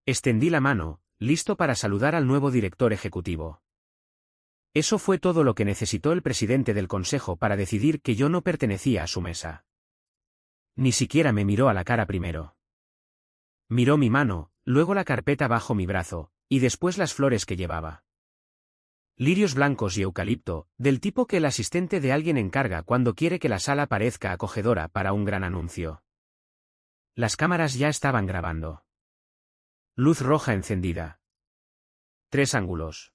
Extendí la mano, listo para saludar al nuevo director ejecutivo. Eso fue todo lo que necesitó el presidente del consejo para decidir que yo no pertenecía a su mesa. Ni siquiera me miró a la cara primero. Miró mi mano, luego la carpeta bajo mi brazo, y después las flores que llevaba. Lirios blancos y eucalipto, del tipo que el asistente de alguien encarga cuando quiere que la sala parezca acogedora para un gran anuncio. Las cámaras ya estaban grabando. Luz roja encendida. 3 ángulos.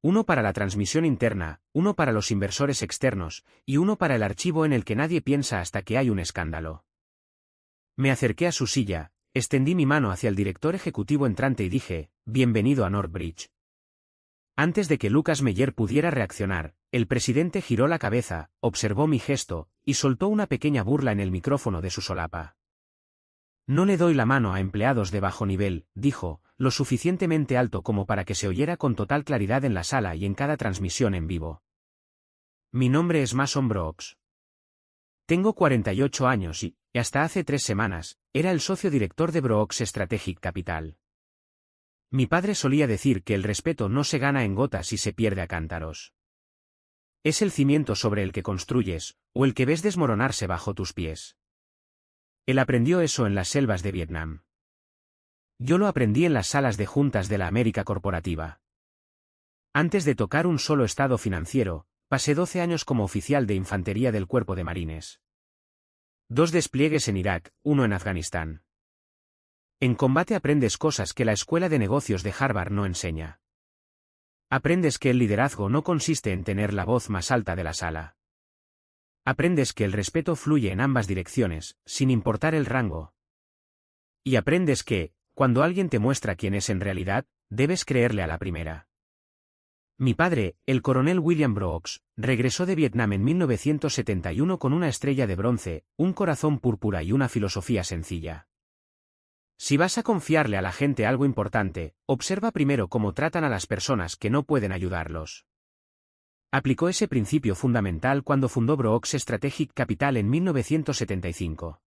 Uno para la transmisión interna, uno para los inversores externos, y uno para el archivo en el que nadie piensa hasta que hay un escándalo. Me acerqué a su silla, extendí mi mano hacia el director ejecutivo entrante y dije, «Bienvenido a Northbridge». Antes de que Lucas Meyer pudiera reaccionar, el presidente giró la cabeza, observó mi gesto, y soltó una pequeña burla en el micrófono de su solapa. «No le doy la mano a empleados de bajo nivel», dijo, lo suficientemente alto como para que se oyera con total claridad en la sala y en cada transmisión en vivo. «Mi nombre es Mason Brooks. Tengo 48 años y, hasta hace 3 semanas, era el socio director de Brooks Strategic Capital. Mi padre solía decir que el respeto no se gana en gotas y se pierde a cántaros. Es el cimiento sobre el que construyes, o el que ves desmoronarse bajo tus pies. Él aprendió eso en las selvas de Vietnam. Yo lo aprendí en las salas de juntas de la América corporativa. Antes de tocar un solo estado financiero, pasé 12 años como oficial de infantería del Cuerpo de Marines. 2 despliegues en Irak, 1 en Afganistán. En combate aprendes cosas que la Escuela de Negocios de Harvard no enseña. Aprendes que el liderazgo no consiste en tener la voz más alta de la sala. Aprendes que el respeto fluye en ambas direcciones, sin importar el rango. Y aprendes que, cuando alguien te muestra quién es en realidad, debes creerle a la primera. Mi padre, el coronel William Brooks, regresó de Vietnam en 1971 con una estrella de bronce, un corazón púrpura y una filosofía sencilla. Si vas a confiarle a la gente algo importante, observa primero cómo tratan a las personas que no pueden ayudarlos. Aplicó ese principio fundamental cuando fundó Brooks Strategic Capital en 1975.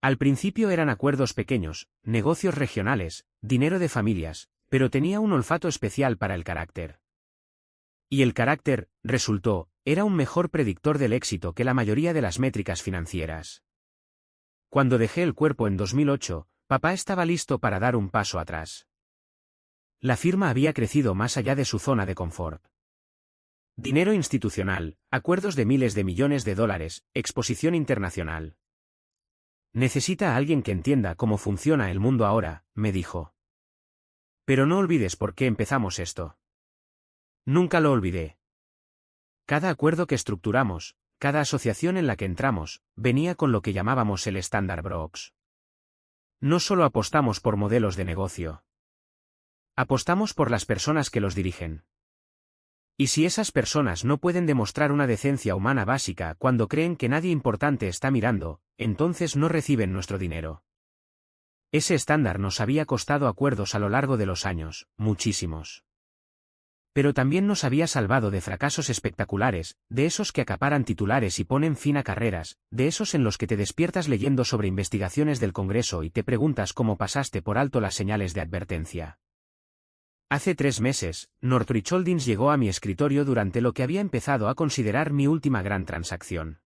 Al principio eran acuerdos pequeños, negocios regionales, dinero de familias, pero tenía un olfato especial para el carácter. Y el carácter, resultó, era un mejor predictor del éxito que la mayoría de las métricas financieras. Cuando dejé el cuerpo en 2008, papá estaba listo para dar un paso atrás. La firma había crecido más allá de su zona de confort. Dinero institucional, acuerdos de miles de millones de dólares, exposición internacional. Necesita a alguien que entienda cómo funciona el mundo ahora, me dijo. Pero no olvides por qué empezamos esto. Nunca lo olvidé. Cada acuerdo que estructuramos, cada asociación en la que entramos, venía con lo que llamábamos el estándar Brooks. No solo apostamos por modelos de negocio. Apostamos por las personas que los dirigen. Y si esas personas no pueden demostrar una decencia humana básica cuando creen que nadie importante está mirando, entonces no reciben nuestro dinero. Ese estándar nos había costado acuerdos a lo largo de los años, muchísimos. Pero también nos había salvado de fracasos espectaculares, de esos que acaparan titulares y ponen fin a carreras, de esos en los que te despiertas leyendo sobre investigaciones del Congreso y te preguntas cómo pasaste por alto las señales de advertencia. Hace 3 meses, Northbridge Holdings llegó a mi escritorio durante lo que había empezado a considerar mi última gran transacción.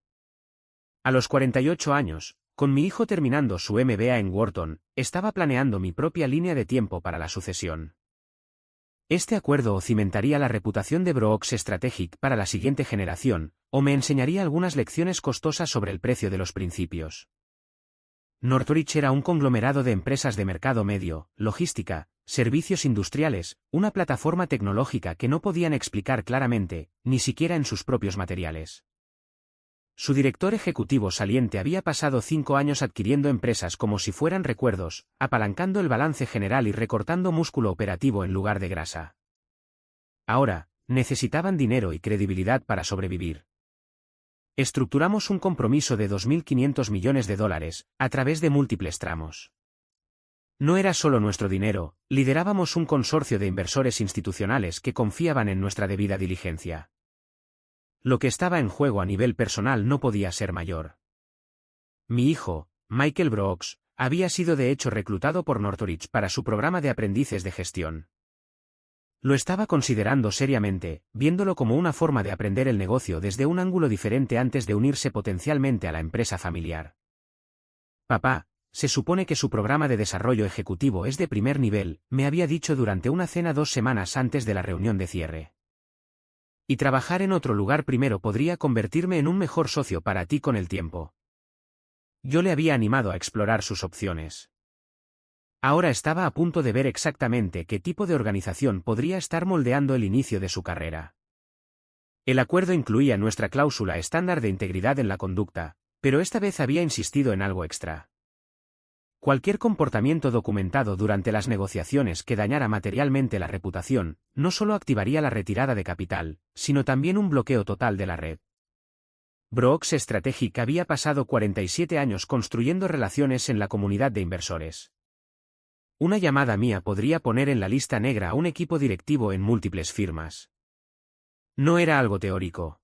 A los 48 años, con mi hijo terminando su MBA en Wharton, estaba planeando mi propia línea de tiempo para la sucesión. Este acuerdo cimentaría la reputación de Brooks Strategic para la siguiente generación, o me enseñaría algunas lecciones costosas sobre el precio de los principios. Northbridge era un conglomerado de empresas de mercado medio, logística, servicios industriales, una plataforma tecnológica que no podían explicar claramente, ni siquiera en sus propios materiales. Su director ejecutivo saliente había pasado 5 años adquiriendo empresas como si fueran recuerdos, apalancando el balance general y recortando músculo operativo en lugar de grasa. Ahora, necesitaban dinero y credibilidad para sobrevivir. Estructuramos un compromiso de $2.500 millones, a través de múltiples tramos. No era solo nuestro dinero, liderábamos un consorcio de inversores institucionales que confiaban en nuestra debida diligencia. Lo que estaba en juego a nivel personal no podía ser mayor. Mi hijo, Michael Brooks, había sido de hecho reclutado por Northridge para su programa de aprendices de gestión. Lo estaba considerando seriamente, viéndolo como una forma de aprender el negocio desde un ángulo diferente antes de unirse potencialmente a la empresa familiar. Papá, se supone que su programa de desarrollo ejecutivo es de primer nivel, me había dicho durante una cena 2 semanas antes de la reunión de cierre. Y trabajar en otro lugar primero podría convertirme en un mejor socio para ti con el tiempo. Yo le había animado a explorar sus opciones. Ahora estaba a punto de ver exactamente qué tipo de organización podría estar moldeando el inicio de su carrera. El acuerdo incluía nuestra cláusula estándar de integridad en la conducta, pero esta vez había insistido en algo extra. Cualquier comportamiento documentado durante las negociaciones que dañara materialmente la reputación, no solo activaría la retirada de capital, sino también un bloqueo total de la red. Brooks Strategic había pasado 47 años construyendo relaciones en la comunidad de inversores. Una llamada mía podría poner en la lista negra a un equipo directivo en múltiples firmas. No era algo teórico.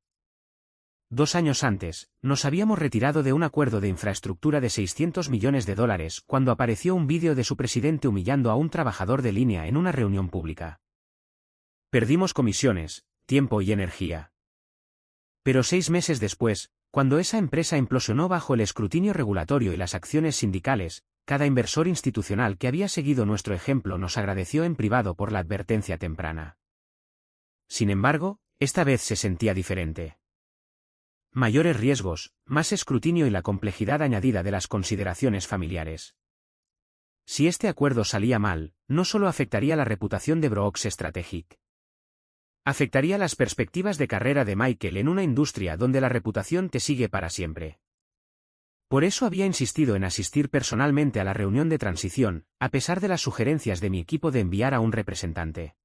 2 años antes, nos habíamos retirado de un acuerdo de infraestructura de $600 millones cuando apareció un vídeo de su presidente humillando a un trabajador de línea en una reunión pública. Perdimos comisiones, tiempo y energía. Pero 6 meses después, cuando esa empresa implosionó bajo el escrutinio regulatorio y las acciones sindicales, cada inversor institucional que había seguido nuestro ejemplo nos agradeció en privado por la advertencia temprana. Sin embargo, esta vez se sentía diferente. Mayores riesgos, más escrutinio y la complejidad añadida de las consideraciones familiares. Si este acuerdo salía mal, no solo afectaría la reputación de Brooks Strategic. Afectaría las perspectivas de carrera de Michael en una industria donde la reputación te sigue para siempre. Por eso había insistido en asistir personalmente a la reunión de transición, a pesar de las sugerencias de mi equipo de enviar a un representante.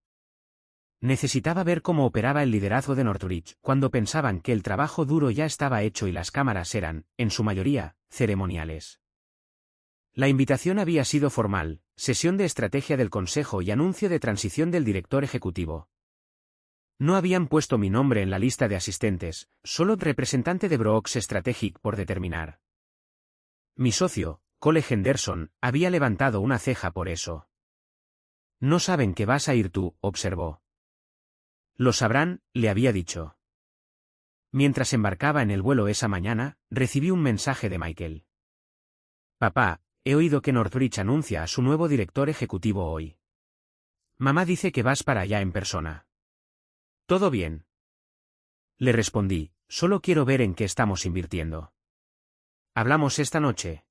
Necesitaba ver cómo operaba el liderazgo de Northridge cuando pensaban que el trabajo duro ya estaba hecho y las cámaras eran, en su mayoría, ceremoniales. La invitación había sido formal, sesión de estrategia del consejo y anuncio de transición del director ejecutivo. No habían puesto mi nombre en la lista de asistentes, solo representante de Brooks Strategic por determinar. Mi socio, Cole Henderson, había levantado una ceja por eso. No saben que vas a ir tú, observó. Lo sabrán, le había dicho. Mientras embarcaba en el vuelo esa mañana, recibí un mensaje de Michael. Papá, he oído que Northridge anuncia a su nuevo director ejecutivo hoy. Mamá dice que vas para allá en persona. ¿Todo bien? Le respondí, solo quiero ver en qué estamos invirtiendo. ¿Hablamos esta noche?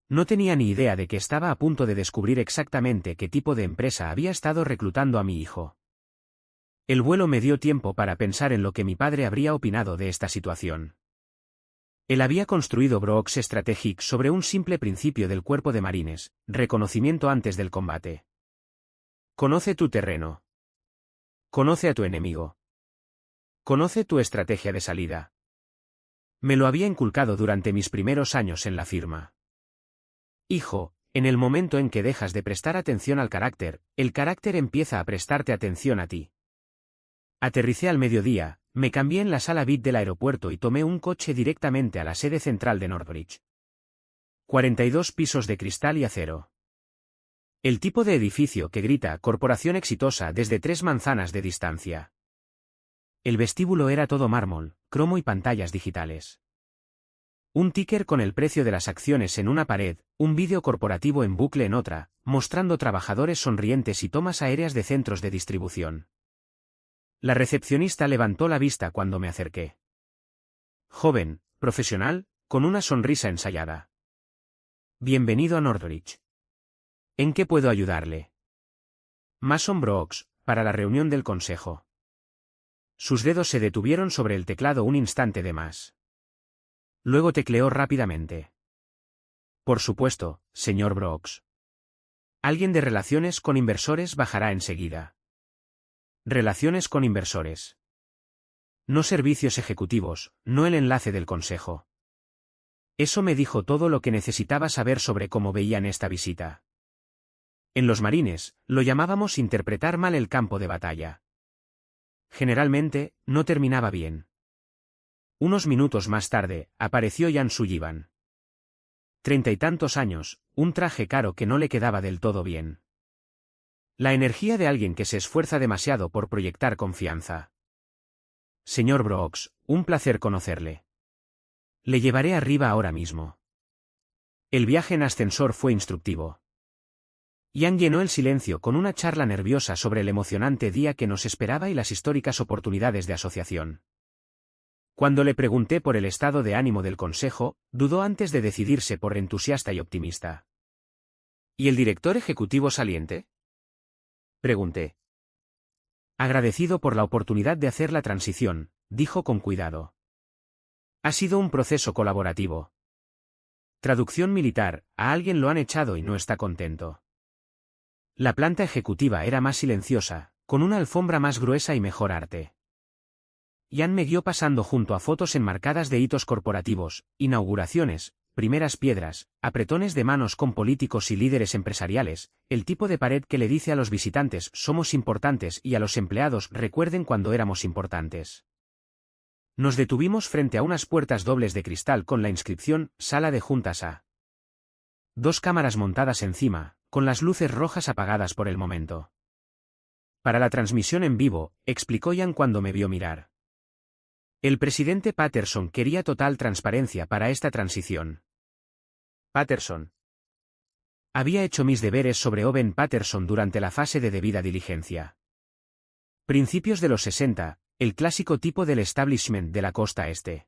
No tenía ni idea de que estaba a punto de descubrir exactamente qué tipo de empresa había estado reclutando a mi hijo. El vuelo me dio tiempo para pensar en lo que mi padre habría opinado de esta situación. Él había construido Brooks Strategic sobre un simple principio del cuerpo de marines, reconocimiento antes del combate. Conoce tu terreno. Conoce a tu enemigo. Conoce tu estrategia de salida. Me lo había inculcado durante mis primeros años en la firma. Hijo, en el momento en que dejas de prestar atención al carácter, el carácter empieza a prestarte atención a ti. Aterricé al mediodía, me cambié en la sala VIP del aeropuerto y tomé un coche directamente a la sede central de Northridge. 42 pisos de cristal y acero. El tipo de edificio que grita corporación exitosa desde 3 manzanas de distancia. El vestíbulo era todo mármol, cromo y pantallas digitales. Un ticker con el precio de las acciones en una pared, un vídeo corporativo en bucle en otra, mostrando trabajadores sonrientes y tomas aéreas de centros de distribución. La recepcionista levantó la vista cuando me acerqué. Joven, profesional, con una sonrisa ensayada. Bienvenido a Northridge. ¿En qué puedo ayudarle? Mason Brooks, para la reunión del consejo. Sus dedos se detuvieron sobre el teclado un instante de más. Luego tecleó rápidamente. Por supuesto, señor Brooks. Alguien de relaciones con inversores bajará enseguida. Relaciones con inversores. No servicios ejecutivos, no el enlace del consejo. Eso me dijo todo lo que necesitaba saber sobre cómo veían esta visita. En los marines, lo llamábamos interpretar mal el campo de batalla. Generalmente, no terminaba bien. Unos minutos más tarde, apareció Jan Sullivan. 30 y tantos años, un traje caro que no le quedaba del todo bien. La energía de alguien que se esfuerza demasiado por proyectar confianza. Señor Brooks, un placer conocerle. Le llevaré arriba ahora mismo. El viaje en ascensor fue instructivo. Ian llenó el silencio con una charla nerviosa sobre el emocionante día que nos esperaba y las históricas oportunidades de asociación. Cuando le pregunté por el estado de ánimo del consejo, dudó antes de decidirse por entusiasta y optimista. ¿Y el director ejecutivo saliente? Pregunté. Agradecido por la oportunidad de hacer la transición, dijo con cuidado. Ha sido un proceso colaborativo. Traducción militar, a alguien lo han echado y no está contento. La planta ejecutiva era más silenciosa, con una alfombra más gruesa y mejor arte. Ian me guió pasando junto a fotos enmarcadas de hitos corporativos, inauguraciones, primeras piedras, apretones de manos con políticos y líderes empresariales, el tipo de pared que le dice a los visitantes somos importantes y a los empleados recuerden cuando éramos importantes. Nos detuvimos frente a unas puertas dobles de cristal con la inscripción Sala de Juntas A. 2 cámaras montadas encima, con las luces rojas apagadas por el momento. Para la transmisión en vivo, explicó Ian cuando me vio mirar. El presidente Patterson quería total transparencia para esta transición. Patterson. Había hecho mis deberes sobre Owen Patterson durante la fase de debida diligencia. Principios de los 60, el clásico tipo del establishment de la costa este.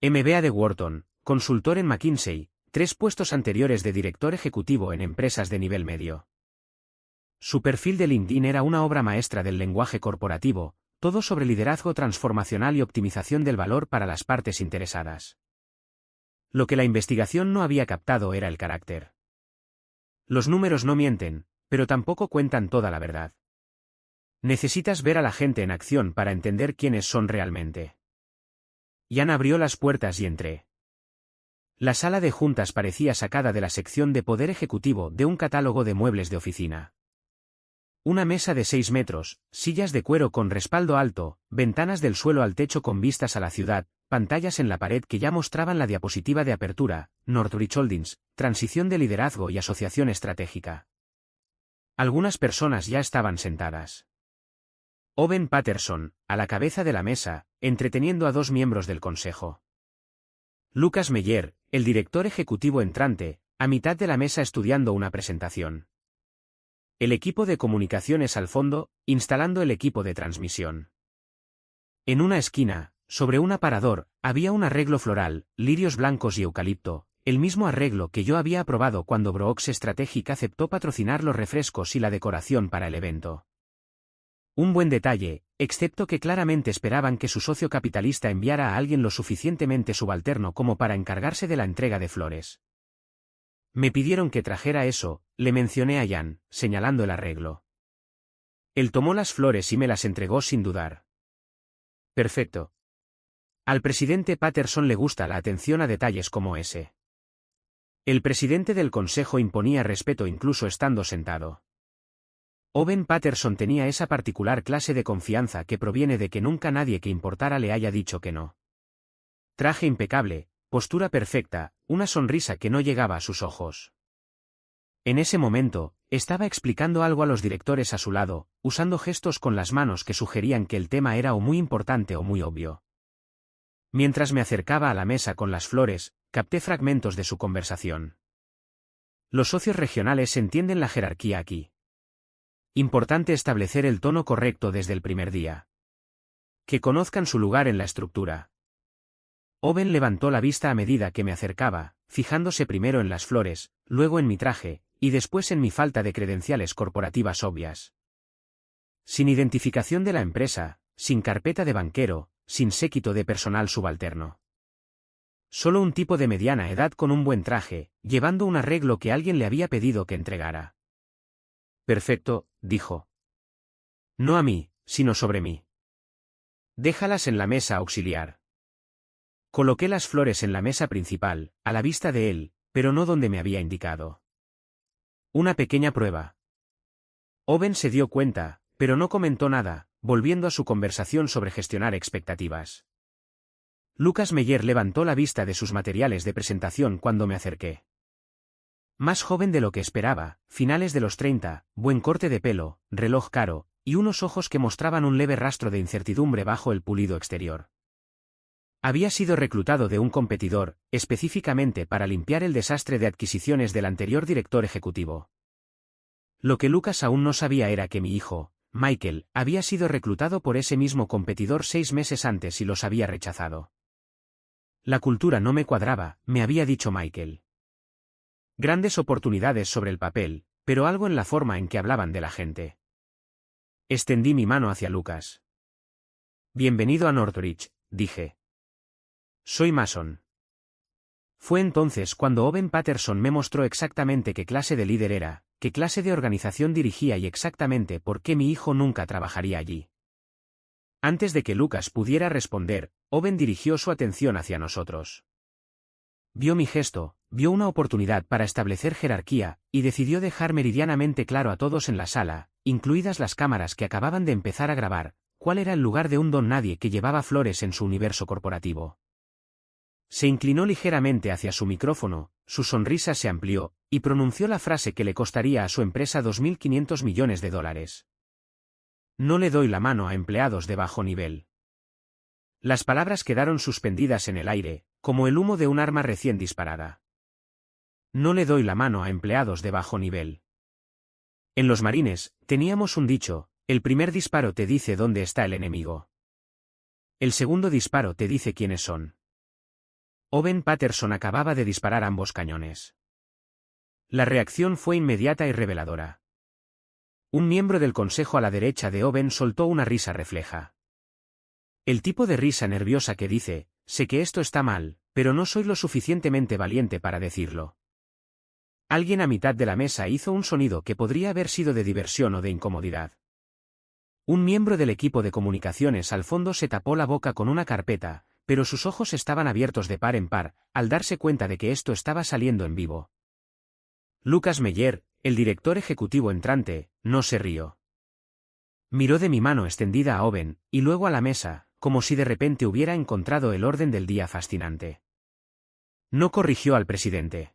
MBA de Wharton, consultor en McKinsey, 3 puestos anteriores de director ejecutivo en empresas de nivel medio. Su perfil de LinkedIn era una obra maestra del lenguaje corporativo, todo sobre liderazgo transformacional y optimización del valor para las partes interesadas. Lo que la investigación no había captado era el carácter. Los números no mienten, pero tampoco cuentan toda la verdad. Necesitas ver a la gente en acción para entender quiénes son realmente. Ian abrió las puertas y entré. La sala de juntas parecía sacada de la sección de poder ejecutivo de un catálogo de muebles de oficina. Una mesa de 6 metros, sillas de cuero con respaldo alto, ventanas del suelo al techo con vistas a la ciudad, pantallas en la pared que ya mostraban la diapositiva de apertura, Northbridge Holdings, transición de liderazgo y asociación estratégica. Algunas personas ya estaban sentadas. Owen Patterson, a la cabeza de la mesa, entreteniendo a 2 miembros del consejo. Lucas Meyer, el director ejecutivo entrante, a mitad de la mesa estudiando una presentación. El equipo de comunicaciones al fondo, instalando el equipo de transmisión. En una esquina, sobre un aparador, había un arreglo floral, lirios blancos y eucalipto, el mismo arreglo que yo había aprobado cuando Brooks Strategic aceptó patrocinar los refrescos y la decoración para el evento. Un buen detalle, excepto que claramente esperaban que su socio capitalista enviara a alguien lo suficientemente subalterno como para encargarse de la entrega de flores. Me pidieron que trajera eso, le mencioné a Ian, señalando el arreglo. Él tomó las flores y me las entregó sin dudar. Perfecto. Al presidente Patterson le gusta la atención a detalles como ese. El presidente del consejo imponía respeto incluso estando sentado. Owen Patterson tenía esa particular clase de confianza que proviene de que nunca nadie que importara le haya dicho que no. Traje impecable, postura perfecta, una sonrisa que no llegaba a sus ojos. En ese momento, estaba explicando algo a los directores a su lado, usando gestos con las manos que sugerían que el tema era o muy importante o muy obvio. Mientras me acercaba a la mesa con las flores, capté fragmentos de su conversación. Los socios regionales entienden la jerarquía aquí. Importante establecer el tono correcto desde el primer día. Que conozcan su lugar en la estructura. Owen levantó la vista a medida que me acercaba, fijándose primero en las flores, luego en mi traje, y después en mi falta de credenciales corporativas obvias. Sin identificación de la empresa, sin carpeta de banquero, sin séquito de personal subalterno. Solo un tipo de mediana edad con un buen traje, llevando un arreglo que alguien le había pedido que entregara. Perfecto, dijo. No a mí, sino sobre mí. Déjalas en la mesa auxiliar. Coloqué las flores en la mesa principal, a la vista de él, pero no donde me había indicado. Una pequeña prueba. Owen se dio cuenta, pero no comentó nada, volviendo a su conversación sobre gestionar expectativas. Lucas Meyer levantó la vista de sus materiales de presentación cuando me acerqué. Más joven de lo que esperaba, finales de los 30, buen corte de pelo, reloj caro, y unos ojos que mostraban un leve rastro de incertidumbre bajo el pulido exterior. Había sido reclutado de un competidor, específicamente para limpiar el desastre de adquisiciones del anterior director ejecutivo. Lo que Lucas aún no sabía era que mi hijo, Michael, había sido reclutado por ese mismo competidor 6 meses antes y los había rechazado. La cultura no me cuadraba, me había dicho Michael. Grandes oportunidades sobre el papel, pero algo en la forma en que hablaban de la gente. Extendí mi mano hacia Lucas. Bienvenido a Northridge, dije. Soy Mason. Fue entonces cuando Owen Patterson me mostró exactamente qué clase de líder era, qué clase de organización dirigía y exactamente por qué mi hijo nunca trabajaría allí. Antes de que Lucas pudiera responder, Owen dirigió su atención hacia nosotros. Vio mi gesto, vio una oportunidad para establecer jerarquía, y decidió dejar meridianamente claro a todos en la sala, incluidas las cámaras que acababan de empezar a grabar, cuál era el lugar de un don nadie que llevaba flores en su universo corporativo. Se inclinó ligeramente hacia su micrófono, su sonrisa se amplió, y pronunció la frase que le costaría a su empresa $2.500 millones. No le doy la mano a empleados de bajo nivel. Las palabras quedaron suspendidas en el aire, como el humo de un arma recién disparada. No le doy la mano a empleados de bajo nivel. En los marines, teníamos un dicho, el primer disparo te dice dónde está el enemigo. El segundo disparo te dice quiénes son. Owen Patterson acababa de disparar ambos cañones. La reacción fue inmediata y reveladora. Un miembro del consejo a la derecha de Owen soltó una risa refleja. El tipo de risa nerviosa que dice, sé que esto está mal, pero no soy lo suficientemente valiente para decirlo. Alguien a mitad de la mesa hizo un sonido que podría haber sido de diversión o de incomodidad. Un miembro del equipo de comunicaciones al fondo se tapó la boca con una carpeta, pero sus ojos estaban abiertos de par en par, al darse cuenta de que esto estaba saliendo en vivo. Lucas Meyer, el director ejecutivo entrante, no se rió. Miró de mi mano extendida a Owen, y luego a la mesa, como si de repente hubiera encontrado el orden del día fascinante. No corrigió al presidente.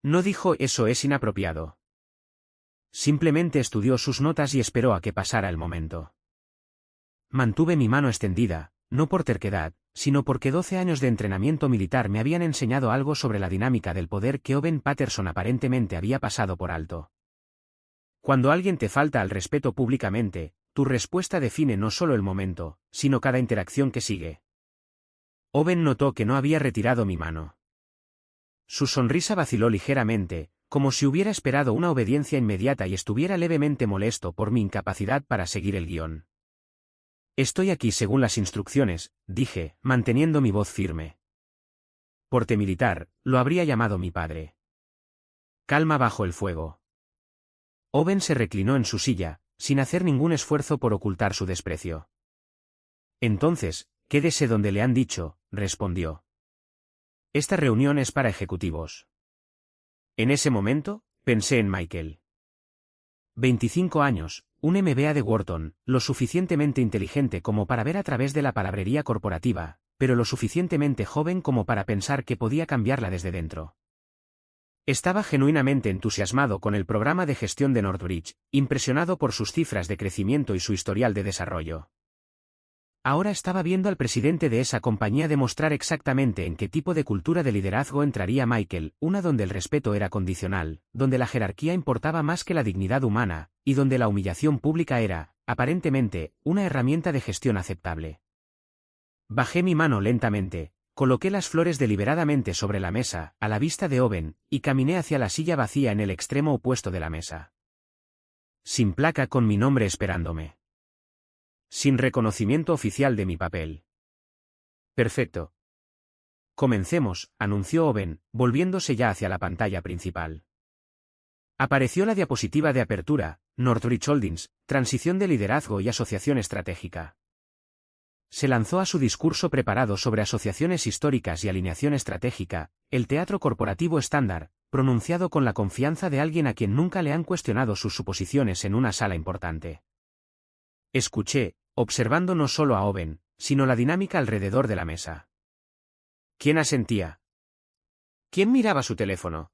No dijo eso es inapropiado. Simplemente estudió sus notas y esperó a que pasara el momento. Mantuve mi mano extendida, no por terquedad, sino porque 12 años de entrenamiento militar me habían enseñado algo sobre la dinámica del poder que Owen Patterson aparentemente había pasado por alto. Cuando alguien te falta al respeto públicamente, tu respuesta define no solo el momento, sino cada interacción que sigue. Owen notó que no había retirado mi mano. Su sonrisa vaciló ligeramente, como si hubiera esperado una obediencia inmediata y estuviera levemente molesto por mi incapacidad para seguir el guión. Estoy aquí según las instrucciones, dije, manteniendo mi voz firme. Porte militar, lo habría llamado mi padre. Calma bajo el fuego. Owen se reclinó en su silla, sin hacer ningún esfuerzo por ocultar su desprecio. Entonces, quédese donde le han dicho, respondió. Esta reunión es para ejecutivos. En ese momento, pensé en Michael. 25 años, un MBA de Wharton, lo suficientemente inteligente como para ver a través de la palabrería corporativa, pero lo suficientemente joven como para pensar que podía cambiarla desde dentro. Estaba genuinamente entusiasmado con el programa de gestión de Northridge, impresionado por sus cifras de crecimiento y su historial de desarrollo. Ahora estaba viendo al presidente de esa compañía demostrar exactamente en qué tipo de cultura de liderazgo entraría Michael, una donde el respeto era condicional, donde la jerarquía importaba más que la dignidad humana, y donde la humillación pública era, aparentemente, una herramienta de gestión aceptable. Bajé mi mano lentamente, coloqué las flores deliberadamente sobre la mesa, a la vista de Owen, y caminé hacia la silla vacía en el extremo opuesto de la mesa. Sin placa con mi nombre esperándome. Sin reconocimiento oficial de mi papel. Perfecto. Comencemos, anunció Owen, volviéndose ya hacia la pantalla principal. Apareció la diapositiva de apertura, Northridge Holdings, transición de liderazgo y asociación estratégica. Se lanzó a su discurso preparado sobre asociaciones históricas y alineación estratégica, el teatro corporativo estándar, pronunciado con la confianza de alguien a quien nunca le han cuestionado sus suposiciones en una sala importante. Escuché, observando no solo a Owen, sino la dinámica alrededor de la mesa. ¿Quién asentía? ¿Quién miraba su teléfono?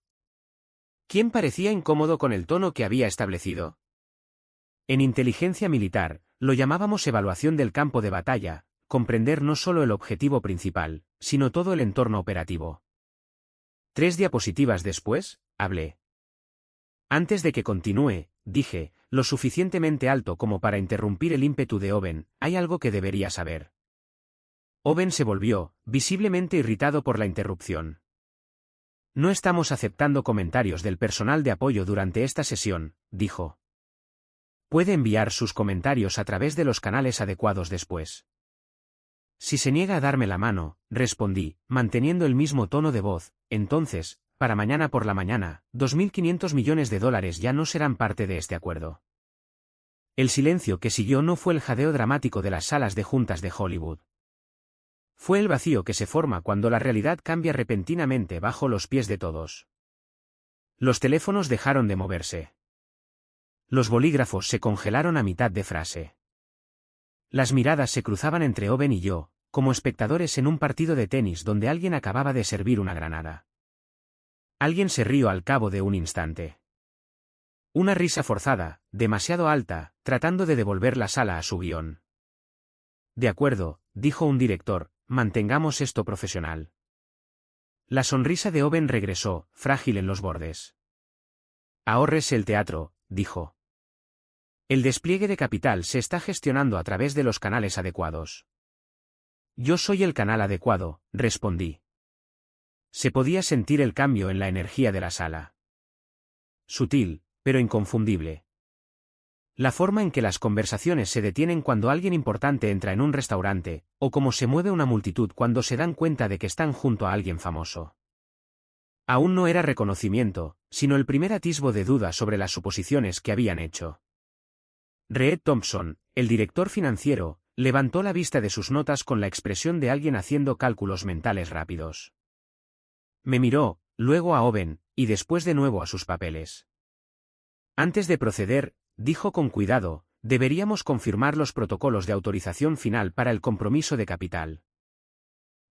¿Quién parecía incómodo con el tono que había establecido? En inteligencia militar, lo llamábamos evaluación del campo de batalla, comprender no solo el objetivo principal, sino todo el entorno operativo. 3 diapositivas después, hablé. Antes de que continúe, dije, lo suficientemente alto como para interrumpir el ímpetu de Owen, hay algo que debería saber. Owen se volvió, visiblemente irritado por la interrupción. No estamos aceptando comentarios del personal de apoyo durante esta sesión, dijo. Puede enviar sus comentarios a través de los canales adecuados después. Si se niega a darme la mano, respondí, manteniendo el mismo tono de voz, entonces, para mañana por la mañana, $2.500 millones ya no serán parte de este acuerdo. El silencio que siguió no fue el jadeo dramático de las salas de juntas de Hollywood. Fue el vacío que se forma cuando la realidad cambia repentinamente bajo los pies de todos. Los teléfonos dejaron de moverse. Los bolígrafos se congelaron a mitad de frase. Las miradas se cruzaban entre Owen y yo, como espectadores en un partido de tenis donde alguien acababa de servir una granada. Alguien se rió al cabo de un instante. Una risa forzada, demasiado alta, tratando de devolver la sala a su guión. De acuerdo, dijo un director, mantengamos esto profesional. La sonrisa de Owen regresó, frágil en los bordes. Ahórrese el teatro, dijo. El despliegue de capital se está gestionando a través de los canales adecuados. Yo soy el canal adecuado, respondí. Se podía sentir el cambio en la energía de la sala. Sutil, pero inconfundible. La forma en que las conversaciones se detienen cuando alguien importante entra en un restaurante, o cómo se mueve una multitud cuando se dan cuenta de que están junto a alguien famoso. Aún no era reconocimiento, sino el primer atisbo de duda sobre las suposiciones que habían hecho. Reed Thompson, el director financiero, levantó la vista de sus notas con la expresión de alguien haciendo cálculos mentales rápidos. Me miró, luego a Owen, y después de nuevo a sus papeles. Antes de proceder, dijo con cuidado, deberíamos confirmar los protocolos de autorización final para el compromiso de capital.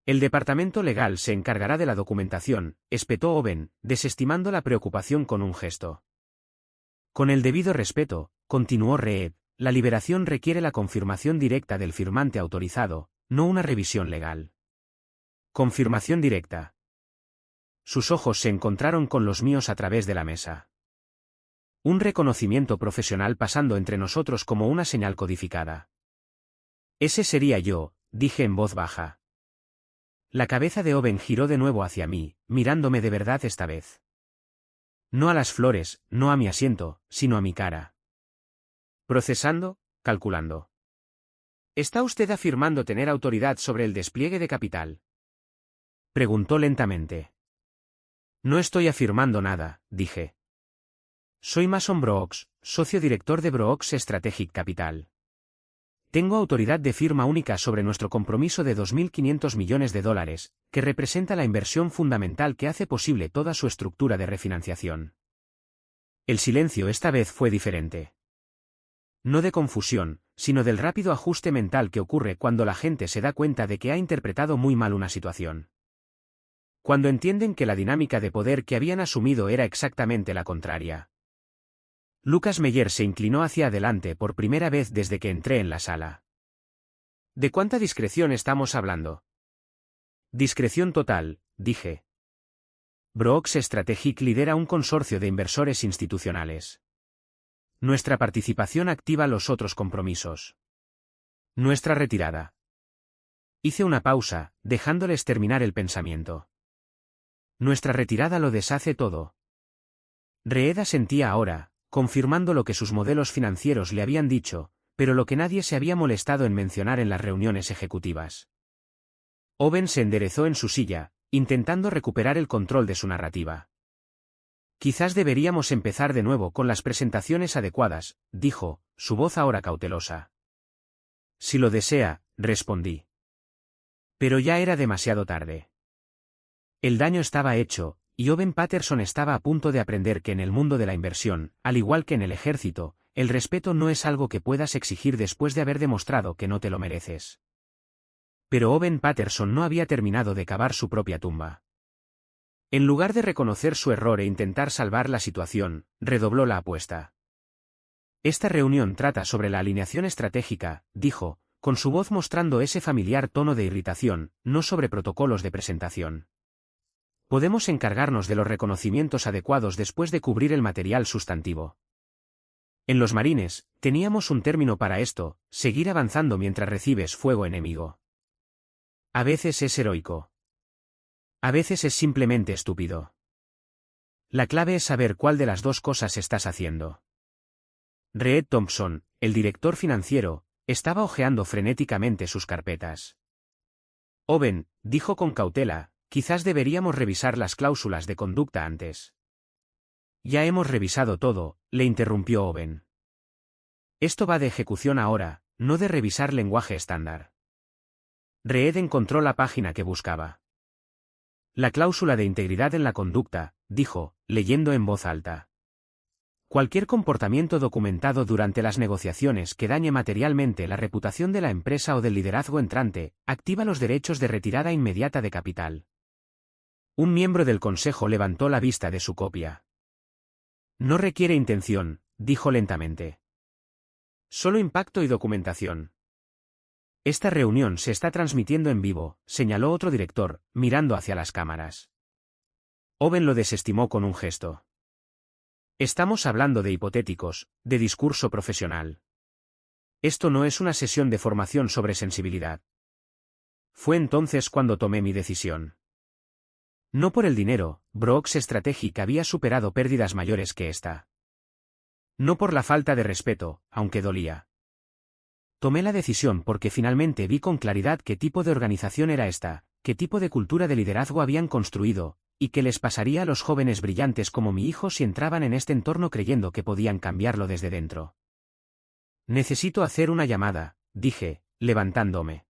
El departamento legal se encargará de la documentación, espetó Owen, desestimando la preocupación con un gesto. Con el debido respeto, continuó Reed, la liberación requiere la confirmación directa del firmante autorizado, no una revisión legal. Confirmación directa. Sus ojos se encontraron con los míos a través de la mesa. Un reconocimiento profesional pasando entre nosotros como una señal codificada. Ese sería yo, dije en voz baja. La cabeza de Owen giró de nuevo hacia mí, mirándome de verdad esta vez. No a las flores, no a mi asiento, sino a mi cara. Procesando, calculando. ¿Está usted afirmando tener autoridad sobre el despliegue de capital? Preguntó lentamente. No estoy afirmando nada, dije. Soy Mason Brooks, socio director de Brooks Strategic Capital. Tengo autoridad de firma única sobre nuestro compromiso de $2.500 millones, que representa la inversión fundamental que hace posible toda su estructura de refinanciación. El silencio esta vez fue diferente. No de confusión, sino del rápido ajuste mental que ocurre cuando la gente se da cuenta de que ha interpretado muy mal una situación. Cuando entienden que la dinámica de poder que habían asumido era exactamente la contraria. Lucas Meyer se inclinó hacia adelante por primera vez desde que entré en la sala. ¿De cuánta discreción estamos hablando? Discreción total, dije. Brooks Strategic lidera un consorcio de inversores institucionales. Nuestra participación activa los otros compromisos. Nuestra retirada. Hice una pausa, dejándoles terminar el pensamiento. Nuestra retirada lo deshace todo. Reed asentía ahora, confirmando lo que sus modelos financieros le habían dicho, pero lo que nadie se había molestado en mencionar en las reuniones ejecutivas. Owen se enderezó en su silla, intentando recuperar el control de su narrativa. Quizás deberíamos empezar de nuevo con las presentaciones adecuadas, dijo, su voz ahora cautelosa. Si lo desea, respondí. Pero ya era demasiado tarde. El daño estaba hecho, y Owen Patterson estaba a punto de aprender que en el mundo de la inversión, al igual que en el ejército, el respeto no es algo que puedas exigir después de haber demostrado que no te lo mereces. Pero Owen Patterson no había terminado de cavar su propia tumba. En lugar de reconocer su error e intentar salvar la situación, redobló la apuesta. Esta reunión trata sobre la alineación estratégica, dijo, con su voz mostrando ese familiar tono de irritación, no sobre protocolos de presentación. Podemos encargarnos de los reconocimientos adecuados después de cubrir el material sustantivo. En los marines, teníamos un término para esto, seguir avanzando mientras recibes fuego enemigo. A veces es heroico. A veces es simplemente estúpido. La clave es saber cuál de las dos cosas estás haciendo. Reed Thompson, el director financiero, estaba hojeando frenéticamente sus carpetas. Owen, dijo con cautela, quizás deberíamos revisar las cláusulas de conducta antes. Ya hemos revisado todo, le interrumpió Owen. Esto va de ejecución ahora, no de revisar lenguaje estándar. Reed encontró la página que buscaba. La cláusula de integridad en la conducta, dijo, leyendo en voz alta. Cualquier comportamiento documentado durante las negociaciones que dañe materialmente la reputación de la empresa o del liderazgo entrante, activa los derechos de retirada inmediata de capital. Un miembro del consejo levantó la vista de su copia. No requiere intención, dijo lentamente. Solo impacto y documentación. Esta reunión se está transmitiendo en vivo, señaló otro director, mirando hacia las cámaras. Owen lo desestimó con un gesto. Estamos hablando de hipotéticos, de discurso profesional. Esto no es una sesión de formación sobre sensibilidad. Fue entonces cuando tomé mi decisión. No por el dinero, Brooks Strategic había superado pérdidas mayores que esta. No por la falta de respeto, aunque dolía. Tomé la decisión porque finalmente vi con claridad qué tipo de organización era esta, qué tipo de cultura de liderazgo habían construido, y qué les pasaría a los jóvenes brillantes como mi hijo si entraban en este entorno creyendo que podían cambiarlo desde dentro. Necesito hacer una llamada, dije, levantándome.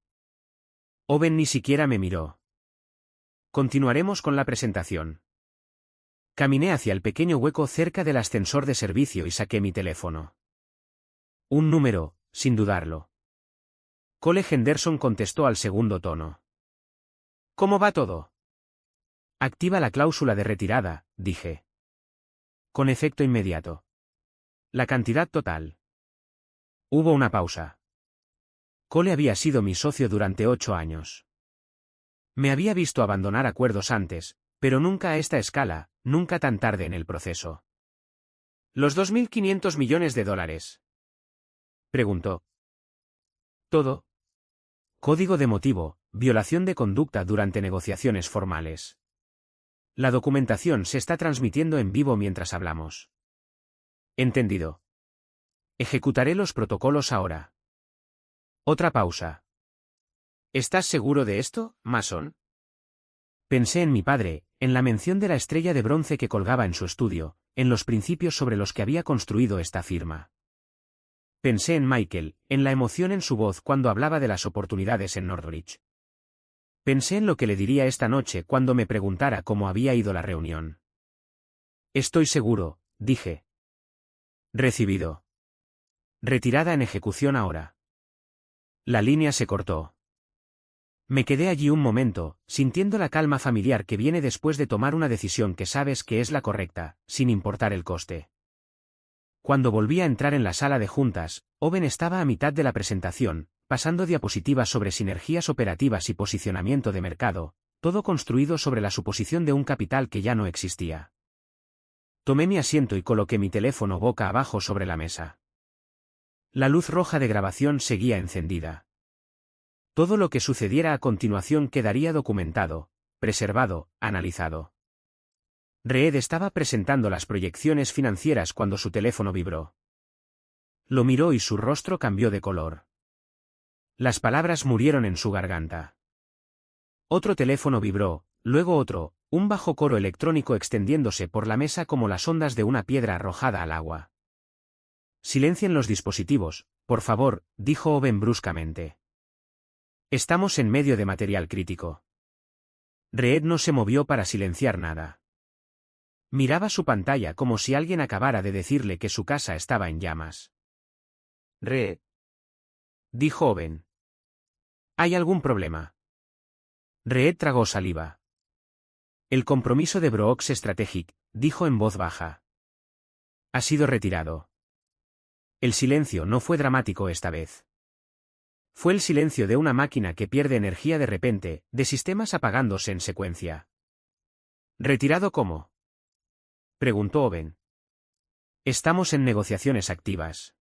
Owen ni siquiera me miró. Continuaremos con la presentación. Caminé hacia el pequeño hueco cerca del ascensor de servicio y saqué mi teléfono. Un número, sin dudarlo. Cole Henderson contestó al segundo tono. ¿Cómo va todo? Activa la cláusula de retirada, dije. Con efecto inmediato. La cantidad total. Hubo una pausa. Cole había sido mi socio durante 8 años. Me había visto abandonar acuerdos antes, pero nunca a esta escala, nunca tan tarde en el proceso. ¿Los 2.500 millones de dólares? Preguntó. Todo. Código de motivo, violación de conducta durante negociaciones formales. La documentación se está transmitiendo en vivo mientras hablamos. Entendido. Ejecutaré los protocolos ahora. Otra pausa. ¿Estás seguro de esto, Mason? Pensé en mi padre, en la mención de la estrella de bronce que colgaba en su estudio, en los principios sobre los que había construido esta firma. Pensé en Michael, en la emoción en su voz cuando hablaba de las oportunidades en Northridge. Pensé en lo que le diría esta noche cuando me preguntara cómo había ido la reunión. Estoy seguro, dije. Recibido. Retirada en ejecución ahora. La línea se cortó. Me quedé allí un momento, sintiendo la calma familiar que viene después de tomar una decisión que sabes que es la correcta, sin importar el coste. Cuando volví a entrar en la sala de juntas, Owen estaba a mitad de la presentación, pasando diapositivas sobre sinergias operativas y posicionamiento de mercado, todo construido sobre la suposición de un capital que ya no existía. Tomé mi asiento y coloqué mi teléfono boca abajo sobre la mesa. La luz roja de grabación seguía encendida. Todo lo que sucediera a continuación quedaría documentado, preservado, analizado. Reed estaba presentando las proyecciones financieras cuando su teléfono vibró. Lo miró y su rostro cambió de color. Las palabras murieron en su garganta. Otro teléfono vibró, luego otro, un bajo coro electrónico extendiéndose por la mesa como las ondas de una piedra arrojada al agua. Silencien los dispositivos, por favor, dijo Owen bruscamente. Estamos en medio de material crítico. Reed no se movió para silenciar nada. Miraba su pantalla como si alguien acabara de decirle que su casa estaba en llamas. Reed, dijo Owen. ¿Hay algún problema? Reed tragó saliva. El compromiso de Brooks Strategic, dijo en voz baja. Ha sido retirado. El silencio no fue dramático esta vez. Fue el silencio de una máquina que pierde energía de repente, de sistemas apagándose en secuencia. ¿Retirado cómo? Preguntó Owen. Estamos en negociaciones activas.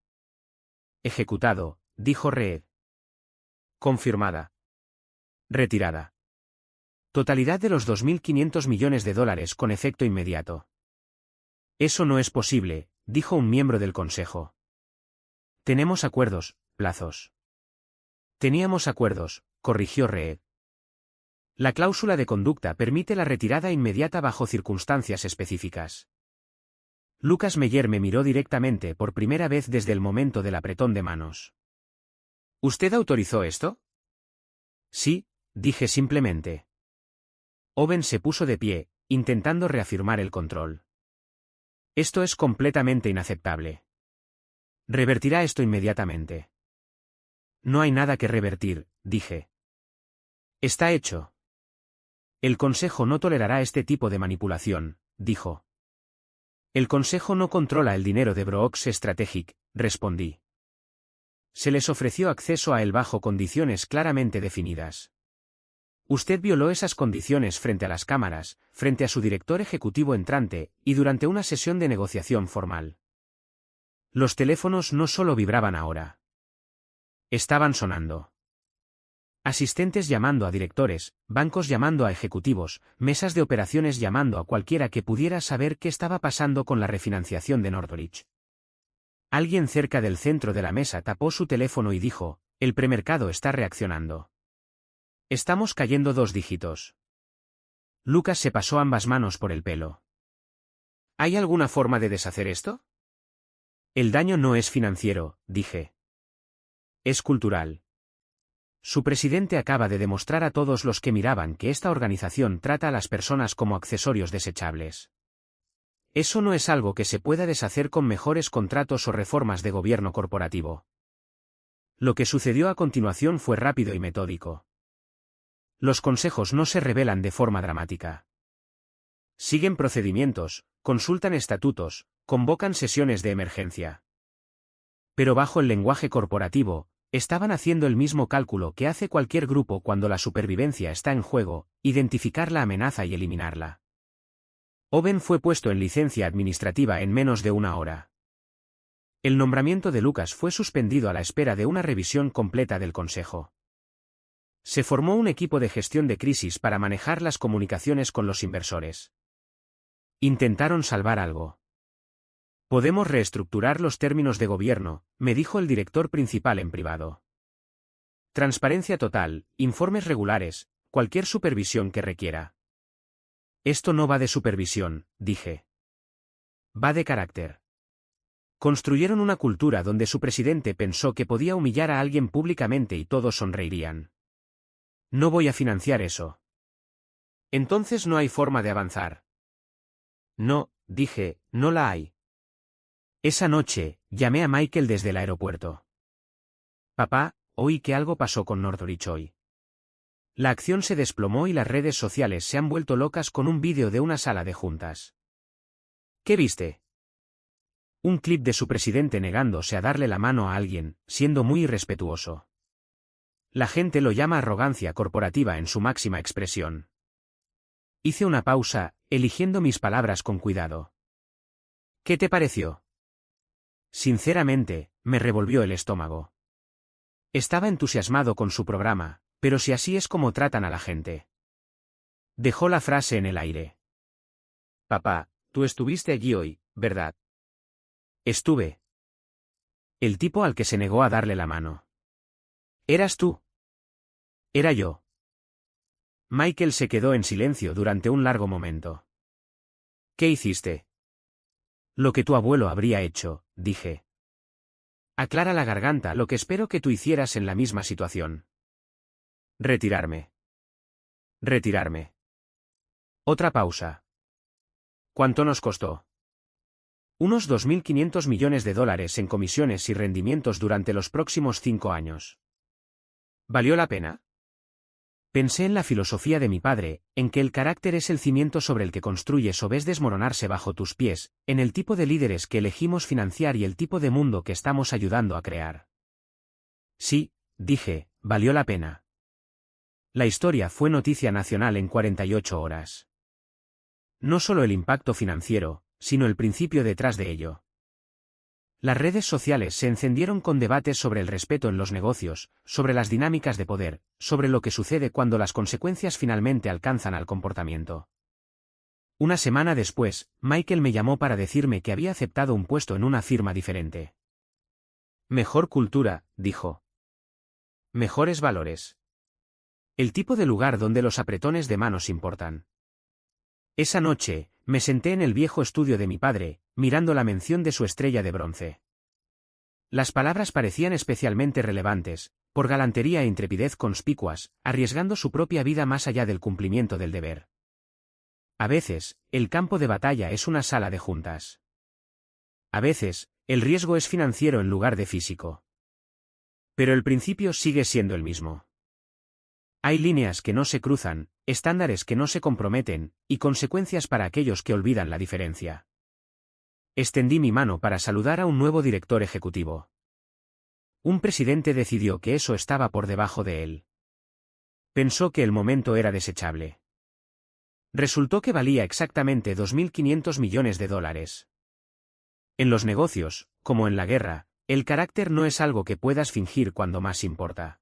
Ejecutado, dijo Reed. Confirmada. Retirada. Totalidad de los $2.500 millones con efecto inmediato. Eso no es posible, dijo un miembro del Consejo. Tenemos acuerdos, plazos. Teníamos acuerdos, corrigió Reed. La cláusula de conducta permite la retirada inmediata bajo circunstancias específicas. Lucas Meyer me miró directamente por primera vez desde el momento del apretón de manos. ¿Usted autorizó esto? Sí, dije simplemente. Owen se puso de pie, intentando reafirmar el control. Esto es completamente inaceptable. Revertirá esto inmediatamente. No hay nada que revertir, dije. Está hecho. El Consejo no tolerará este tipo de manipulación, dijo. El Consejo no controla el dinero de Brooks Strategic, respondí. Se les ofreció acceso a él bajo condiciones claramente definidas. Usted violó esas condiciones frente a las cámaras, frente a su director ejecutivo entrante, y durante una sesión de negociación formal. Los teléfonos no solo vibraban ahora. Estaban sonando. Asistentes llamando a directores, bancos llamando a ejecutivos, mesas de operaciones llamando a cualquiera que pudiera saber qué estaba pasando con la refinanciación de Northridge. Alguien cerca del centro de la mesa tapó su teléfono y dijo, el premercado está reaccionando. Estamos cayendo 2 dígitos. Lucas se pasó ambas manos por el pelo. ¿Hay alguna forma de deshacer esto? El daño no es financiero, dije. Es cultural. Su presidente acaba de demostrar a todos los que miraban que esta organización trata a las personas como accesorios desechables. Eso no es algo que se pueda deshacer con mejores contratos o reformas de gobierno corporativo. Lo que sucedió a continuación fue rápido y metódico. Los consejos no se revelan de forma dramática. Siguen procedimientos, consultan estatutos, convocan sesiones de emergencia. Pero bajo el lenguaje corporativo, estaban haciendo el mismo cálculo que hace cualquier grupo cuando la supervivencia está en juego, identificar la amenaza y eliminarla. Owen fue puesto en licencia administrativa en menos de 1 hora. El nombramiento de Lucas fue suspendido a la espera de una revisión completa del Consejo. Se formó un equipo de gestión de crisis para manejar las comunicaciones con los inversores. Intentaron salvar algo. Podemos reestructurar los términos de gobierno, me dijo el director principal en privado. Transparencia total, informes regulares, cualquier supervisión que requiera. Esto no va de supervisión, dije. Va de carácter. Construyeron una cultura donde su presidente pensó que podía humillar a alguien públicamente y todos sonreirían. No voy a financiar eso. Entonces no hay forma de avanzar. No, dije, no la hay. Esa noche, llamé a Michael desde el aeropuerto. Papá, oí que algo pasó con Northridge hoy. La acción se desplomó y las redes sociales se han vuelto locas con un vídeo de una sala de juntas. ¿Qué viste? Un clip de su presidente negándose a darle la mano a alguien, siendo muy irrespetuoso. La gente lo llama arrogancia corporativa en su máxima expresión. Hice una pausa, eligiendo mis palabras con cuidado. ¿Qué te pareció? Sinceramente, me revolvió el estómago. Estaba entusiasmado con su programa, pero si así es como tratan a la gente. Dejó la frase en el aire. Papá, tú estuviste allí hoy, ¿verdad? Estuve. El tipo al que se negó a darle la mano. ¿Eras tú? Era yo. Michael se quedó en silencio durante un largo momento. ¿Qué hiciste? Lo que tu abuelo habría hecho, dije. Aclara la garganta lo que espero que tú hicieras en la misma situación. Retirarme. Retirarme. Otra pausa. ¿Cuánto nos costó? Unos $2.500 millones en comisiones y rendimientos durante los próximos 5 años. ¿Valió la pena? Pensé en la filosofía de mi padre, en que el carácter es el cimiento sobre el que construyes o ves desmoronarse bajo tus pies, en el tipo de líderes que elegimos financiar y el tipo de mundo que estamos ayudando a crear. Sí, dije, valió la pena. La historia fue noticia nacional en 48 horas. No solo el impacto financiero, sino el principio detrás de ello. Las redes sociales se encendieron con debates sobre el respeto en los negocios, sobre las dinámicas de poder, sobre lo que sucede cuando las consecuencias finalmente alcanzan al comportamiento. Una semana después, Michael me llamó para decirme que había aceptado un puesto en una firma diferente. Mejor cultura, dijo. Mejores valores. El tipo de lugar donde los apretones de manos importan. Esa noche, me senté en el viejo estudio de mi padre, mirando la mención de su estrella de bronce. Las palabras parecían especialmente relevantes, por galantería e intrepidez conspicuas, arriesgando su propia vida más allá del cumplimiento del deber. A veces, el campo de batalla es una sala de juntas. A veces, el riesgo es financiero en lugar de físico. Pero el principio sigue siendo el mismo. Hay líneas que no se cruzan, estándares que no se comprometen, y consecuencias para aquellos que olvidan la diferencia. Extendí mi mano para saludar a un nuevo director ejecutivo. Un presidente decidió que eso estaba por debajo de él. Pensó que el momento era desechable. Resultó que valía exactamente $2.500 millones. En los negocios, como en la guerra, el carácter no es algo que puedas fingir cuando más importa.